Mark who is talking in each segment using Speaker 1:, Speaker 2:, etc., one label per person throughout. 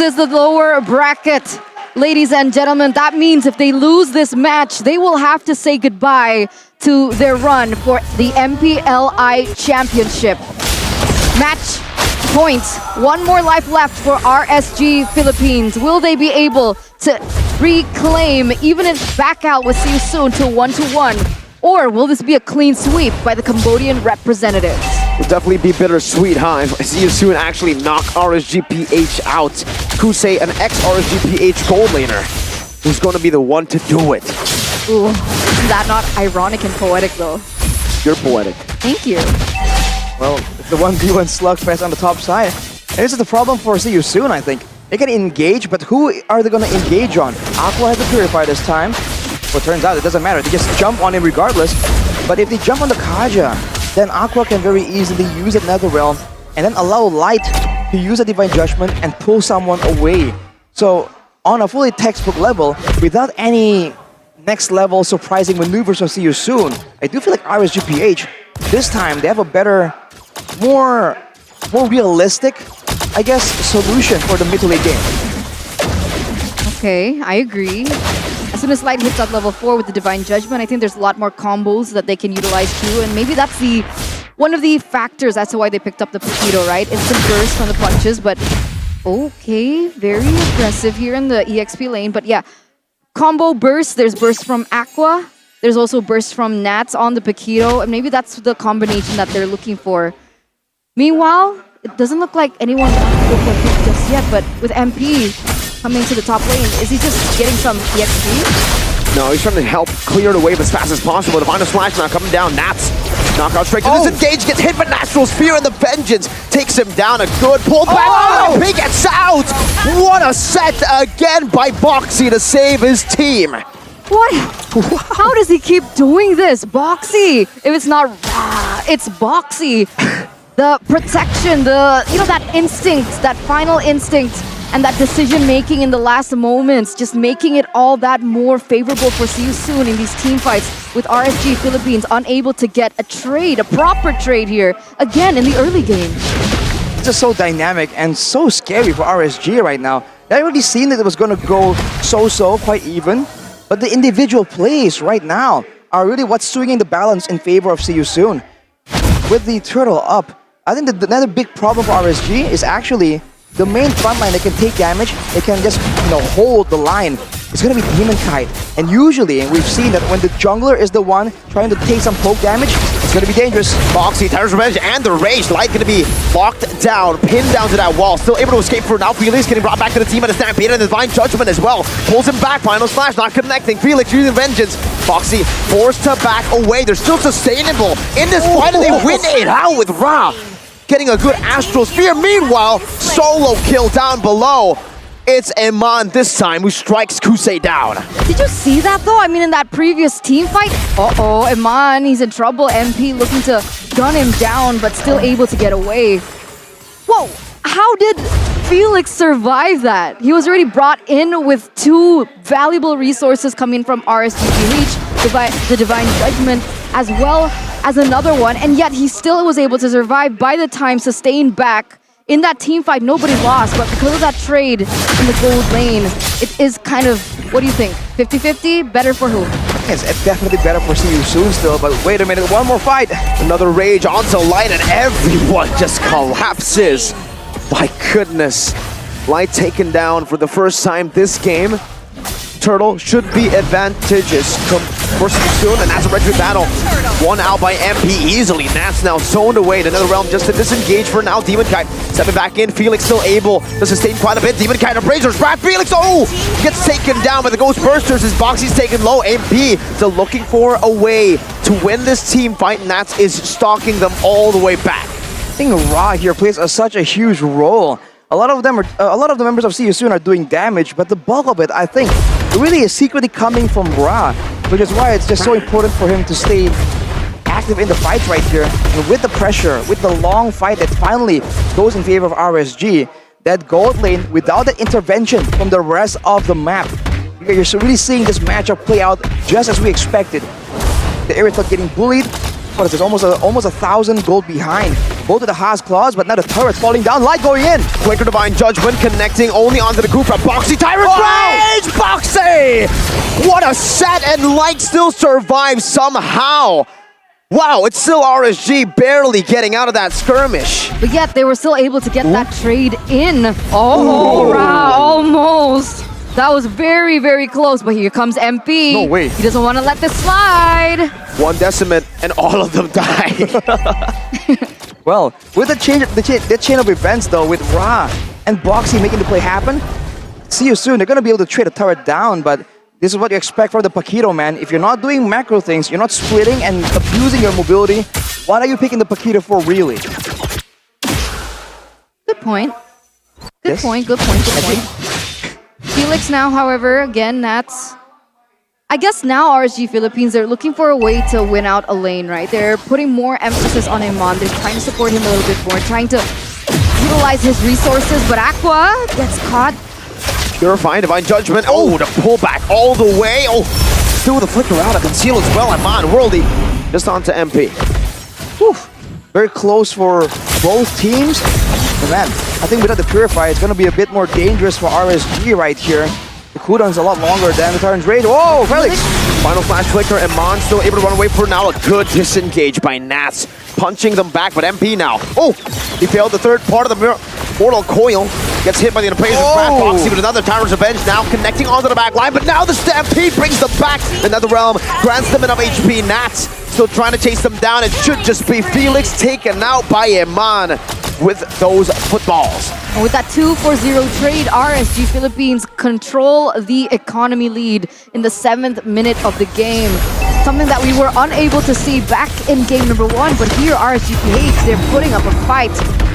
Speaker 1: is the lower bracket. Ladies and gentlemen, that means if they lose this match, they will have to say goodbye to their run for the MPLI Championship. Match points. One more life left for RSG Philippines. Will they be able to reclaim, even if back out with See You Soon to 1-1? Or will this be a clean sweep by the Cambodian representatives?
Speaker 2: Will definitely be bittersweet, huh? See You Soon actually knock RSGPH out. Kusei, an ex-RSGPH gold laner, who's going to be the one to do it.
Speaker 1: Ooh, is that not ironic and poetic though?
Speaker 2: You're poetic.
Speaker 1: Thank you.
Speaker 3: Well, it's the 1v1 slugfest on the top side. And this is the problem for See You Soon, I think. They can engage, but who are they going to engage on? Aqua has the Purify this time. Well, it turns out it doesn't matter. They just jump on him regardless. But if they jump on the Kaja, then Aqua can very easily use another realm and then allow Light to use a Divine Judgment and pull someone away. So, on a fully textbook level, without any next level surprising maneuvers of See You Soon, I do feel like RSGPH, this time they have a better, more realistic, I guess, solution for the mid to late game.
Speaker 1: Okay, I agree. As soon as Light hits up level 4 with the Divine Judgment, I think there's a lot more combos that they can utilize too, and maybe that's one of the factors as to why they picked up the Paquito, right? Instant burst from the punches, but okay, very aggressive here in the EXP lane. But yeah, combo burst, there's burst from Aqua, there's also burst from Nats on the Paquito, and maybe that's the combination that they're looking for. Meanwhile, it doesn't look like anyone wants to go for a pick just yet, but with MP coming to the top lane, is he just getting some EXP?
Speaker 2: No, he's trying to help clear the wave as fast as possible. The final splash now coming down. Nats knockout straight to disengage, gets hit, but Natural Spear and the Vengeance takes him down. A good pull back. Oh, MP gets out! What a set again by Boxy to save his team.
Speaker 1: What? How does he keep doing this? Boxy! If it's not it's Boxy. The protection, that instinct, that final instinct, and that decision-making in the last moments, just making it all that more favorable for See You Soon in these team fights with RSG Philippines unable to get a trade, a proper trade here, again in the early game.
Speaker 3: It's just so dynamic and so scary for RSG right now. I already seen that it was going to go so-so, quite even, but the individual plays right now are really what's swinging the balance in favor of See You Soon. With the turtle up, I think that another big problem for RSG is actually the main front line. They can take damage, they can just hold the line. It's gonna be Demon Kite. And usually we've seen that when the jungler is the one trying to take some poke damage, it's gonna be dangerous.
Speaker 2: Boxy, Tiger's Revenge, and the Rage. Light gonna be locked down, pinned down to that wall. Still able to escape for now. Felix getting brought back to the team at a Stampede, and the Divine Judgment as well. Pulls him back, final slash, not connecting. Felix using Vengeance. Boxy forced to back away. They're still sustainable in this fight, and they win it out with Ra getting a good Astral Spear. Meanwhile, solo kill down below. It's Iman this time who strikes Kusei down.
Speaker 1: Did you see that though? I mean, in that previous team fight, Iman, he's in trouble. MP looking to gun him down, but still able to get away. Whoa, how did Felix survive that? He was already brought in with 2 valuable resources coming from RSGPH, the Divine Judgment, as well as another one, and yet he still was able to survive. By the time sustained back in that team fight, nobody lost, but because of that trade in the gold lane, it is kind of, what do you think, 50-50? Better for who?
Speaker 3: It's definitely better for See You Soon still, but wait a minute, one more fight.
Speaker 2: Another Rage onto Light, and everyone just collapses. My goodness. Light taken down for the first time this game. Turtle should be advantageous for See You Soon, and that's a Red battle. One out by MP easily. Nats now zoned away to another realm just to disengage for now. Demon Kite stepping back in. Felix still able to sustain quite a bit. Demon Kite appraisers back. Felix, gets taken down by the Ghost Bursters as Boxy's taken low. MP still looking for a way to win this team fight. Nats is stalking them all the way back.
Speaker 3: I think Ra here plays such a huge role. A lot of the members of See You Soon are doing damage, but the bulk of it, I think, really is secretly coming from Ra, which is why it's just so important for him to stay active in the fight right here. And with the pressure, with the long fight that finally goes in favor of RSG, that gold lane, without the intervention from the rest of the map, you're really seeing this matchup play out just as we expected. The Aerithal getting bullied, what is this, almost 1,000 gold behind. Go to the Haas claws, but now the turret falling down. Light going in.
Speaker 2: Flicker Divine Judgment connecting only onto the group from Boxy. Tyrant Rage! Boxy! What a set, and Light still survives somehow. Wow, it's still RSG barely getting out of that skirmish.
Speaker 1: But yet they were still able to get that trade in. Oh, wow, almost. That was very, very close, but here comes MP.
Speaker 3: No way.
Speaker 1: He doesn't want to let this slide.
Speaker 2: One decimate and all of them die.
Speaker 3: Well, with the chain of events though, with Ra and Boxy making the play happen, see you soon. They're gonna be able to trade a turret down, but this is what you expect from the Paquito, man. If you're not doing macro things, you're not splitting and abusing your mobility, what are you picking the Paquito for, really?
Speaker 1: Good point. Good
Speaker 3: Yes.
Speaker 1: point, good point, good point. Felix now, however, again, that's... I guess now RSG Philippines, they're looking for a way to win out a lane, right? They're putting more emphasis on Iman. They're trying to support him a little bit more, trying to utilize his resources, but Aqua gets caught.
Speaker 2: Purifying Divine Judgment. Oh, the pullback all the way. Oh, still the flicker out of conceal as well. Iman Worldy just onto MP.
Speaker 3: Whew. Very close for both teams. But man, I think without the Purify, it's going to be a bit more dangerous for RSG right here. The cooldown's a lot longer than the Tyrant's Raid. Whoa, Felix!
Speaker 2: Final flash flicker, Iman still able to run away for now. A good disengage by Nats, punching them back, but MP now. Oh, he failed the third part of the Mortal Coil. Gets hit by the Appraiser's Frat Boxy with another Tyrant's Revenge now connecting onto the back line, but now the Stampede brings them back. Another realm grants them enough HP. Nats still trying to chase them down. It should just be Felix taken out by Iman with those footballs.
Speaker 1: And with that 2-4-0 trade, RSG Philippines control the economy lead in the 7th minute of the game. Something that we were unable to see back in game number 1, but here RSGPH, they're putting up a fight.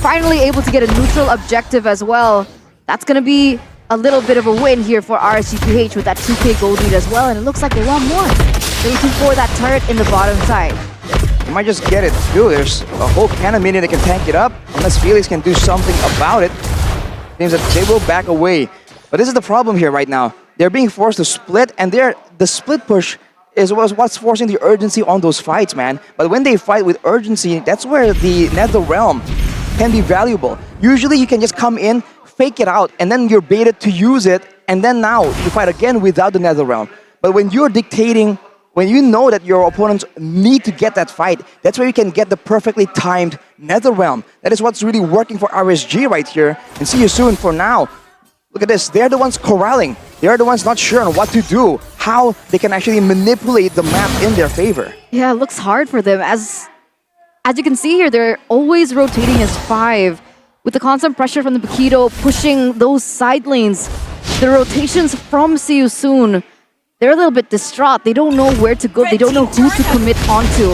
Speaker 1: Finally able to get a neutral objective as well. That's going to be a little bit of a win here for RSGPH with that 2k gold lead as well, and it looks like they want more. They're looking for that turret in the bottom side.
Speaker 3: You might just get it too. There's a whole cannon minion that can tank it up. Unless Felix can do something about it, seems that they will back away. But this is the problem here right now. They're being forced to split, and the split push is what's forcing the urgency on those fights, man. But when they fight with urgency, that's where the Nether Realm can be valuable. Usually you can just come in, fake it out, and then you're baited to use it, and then now you fight again without the Nether Realm. But when you're dictating, when you know that your opponents need to get that fight, that's where you can get the perfectly timed Nether Realm. That is what's really working for RSG right here. And see you soon for now. Look at this, they're the ones corralling. They're the ones not sure on what to do, how they can actually manipulate the map in their favor.
Speaker 1: Yeah, it looks hard for them. As you can see here, they're always rotating as 5. With the constant pressure from the Paquito pushing those side lanes, the rotations from See You Soon, they're a little bit distraught. They don't know where to go. They don't know who to commit onto.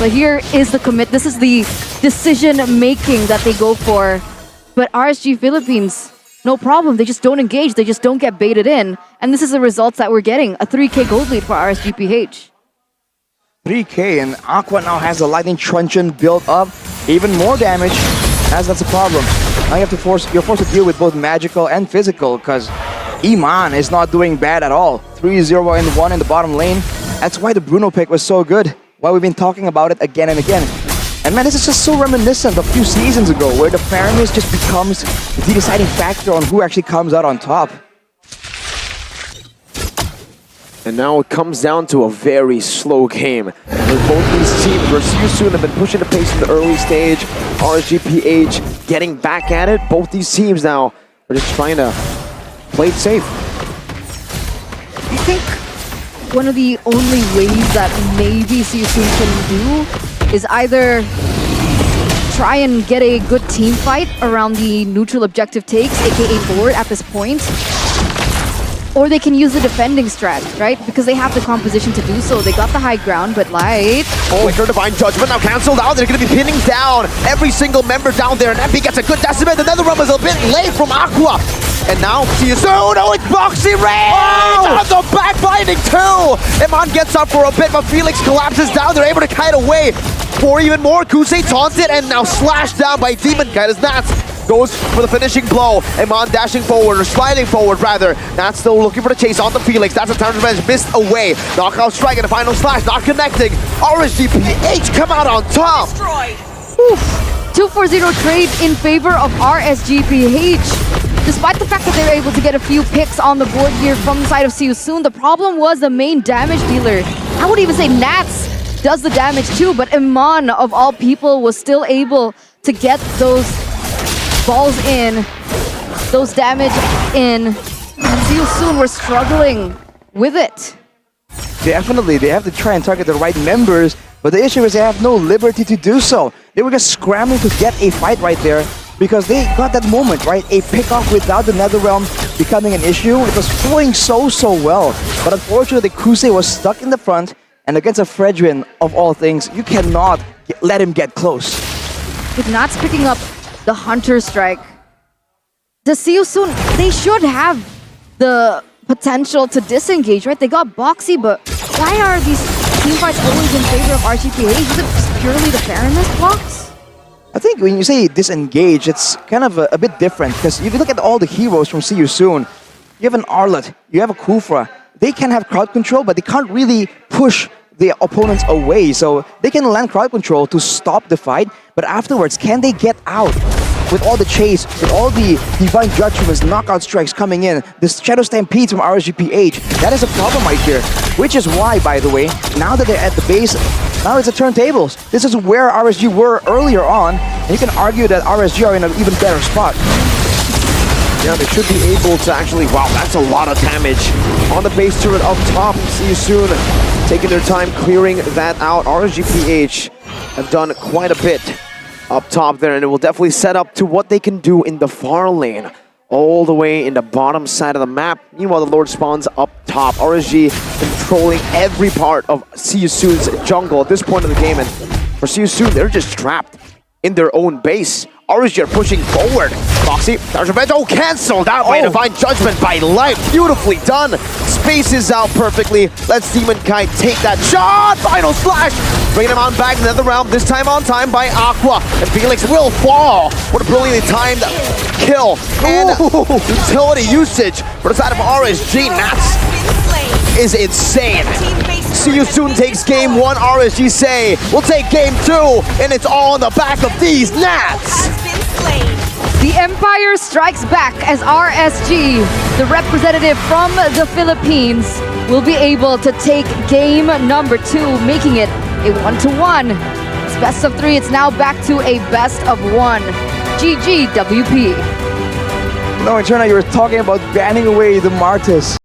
Speaker 1: But here is the commit. This is the decision-making that they go for. But RSG Philippines, no problem. They just don't engage. They just don't get baited in. And this is the results that we're getting. A 3k gold lead for RSGPH.
Speaker 3: 3k, and Aqua now has the Lightning Truncheon built up. Even more damage, as that's a problem. Now you're forced to deal with both magical and physical, because Iman is not doing bad at all. 3-0 and 1 in the bottom lane. That's why the Bruno pick was so good. Why we've been talking about it again and again. And man, this is just so reminiscent of a few seasons ago, where the Pyramus just becomes the deciding factor on who actually comes out on top.
Speaker 2: And now it comes down to a very slow game. With both these teams, Versus Soon have been pushing the pace in the early stage. RSGPH getting back at it. Both these teams now are just trying to play it safe.
Speaker 1: I think one of the only ways that maybe See You Soon can do is either try and get a good team fight around the neutral objective takes, aka board at this point, or they can use the defending strat, right? Because they have the composition to do so. They got the high ground, but Light...
Speaker 2: Oh, her Divine Judgment now cancelled out. They're going to be pinning down every single member down there. And MP gets a good decimate. Another run was a bit late from Aqua. And now, See You Soon. Oh, it's Boxy Rage! Oh! On the backbinding too! Iman gets up for a bit, but Felix collapses down. They're able to kite away for even more. Kusei taunted and now slashed down by Demon Kite as Nats goes for the finishing blow. Iman dashing forward, or sliding forward rather. Nats still looking for the chase onto Felix. That's a turn revenge, missed away. Knockout strike and the final slash, not connecting. RSGPH come out on top. Oof.
Speaker 1: 2-4-0 trade in favor of RSGPH. Despite the fact that they were able to get a few picks on the board here from the side of Seosoon, the problem was the main damage dealer. I would even say Nats does the damage too, but Iman, of all people, was still able to get those balls in, those damage in. And Seosoon were struggling with it.
Speaker 3: Definitely, they have to try and target the right members, but the issue is they have no liberty to do so. They were just scrambling to get a fight right there because they got that moment, right? A pick-off without the Netherrealm becoming an issue. It was flowing so well, but unfortunately, Kusei was stuck in the front, and against a Fredrin, of all things, you cannot let him get close.
Speaker 1: With Nats picking up the Hunter Strike, the Seosoon, they should have the potential to disengage, right? They got boxy, but why are these teamfights always in favor of RGPH? Is it purely the fairness blocks?
Speaker 3: I think when you say disengage, it's kind of a bit different, because if you look at all the heroes from Seosoon, you have an Arlet, you have a Kufra. They can have crowd control, but they can't really push the opponents away. So they can land crowd control to stop the fight, but afterwards, can they get out? With all the chase, with all the divine judgments, knockout strikes coming in, the Shadow Stampedes from RSGPH, that is a problem right here. Which is why, by the way, now that they're at the base, now it's a turntables. This is where RSG were earlier on, and you can argue that RSG are in an even better spot.
Speaker 2: Yeah, they should be able to actually, wow, that's a lot of damage on the base turret up top. See you soon. Taking their time clearing that out. RSGPH have done quite a bit up top there, and it will definitely set up to what they can do in the far lane, all the way in the bottom side of the map. Meanwhile, the Lord spawns up top. RSG controlling every part of Seosoon's jungle at this point of the game, and for Seosoon, they're just trapped in their own base. RSG are pushing forward. Foxy, there's revenge. Oh, cancelled out by Divine Judgment by Life. Beautifully done. Spaces out perfectly. Let's Demon Kite take that shot. Final slash. Bringing him on back into the realm. This time on time by Aqua. And Felix will fall. What a brilliantly timed kill. And utility usage for the side of RSG. Nats is insane. See you soon takes game one. RSG say we'll take game two, and it's all on the back of these Nats.
Speaker 1: The Empire strikes back as RSG, the representative from the Philippines, will be able to take game number two, making it a 1-1. It's best of three. It's now back to a best of one. GG WP.
Speaker 3: No, in China, you were talking about banning away the Martis.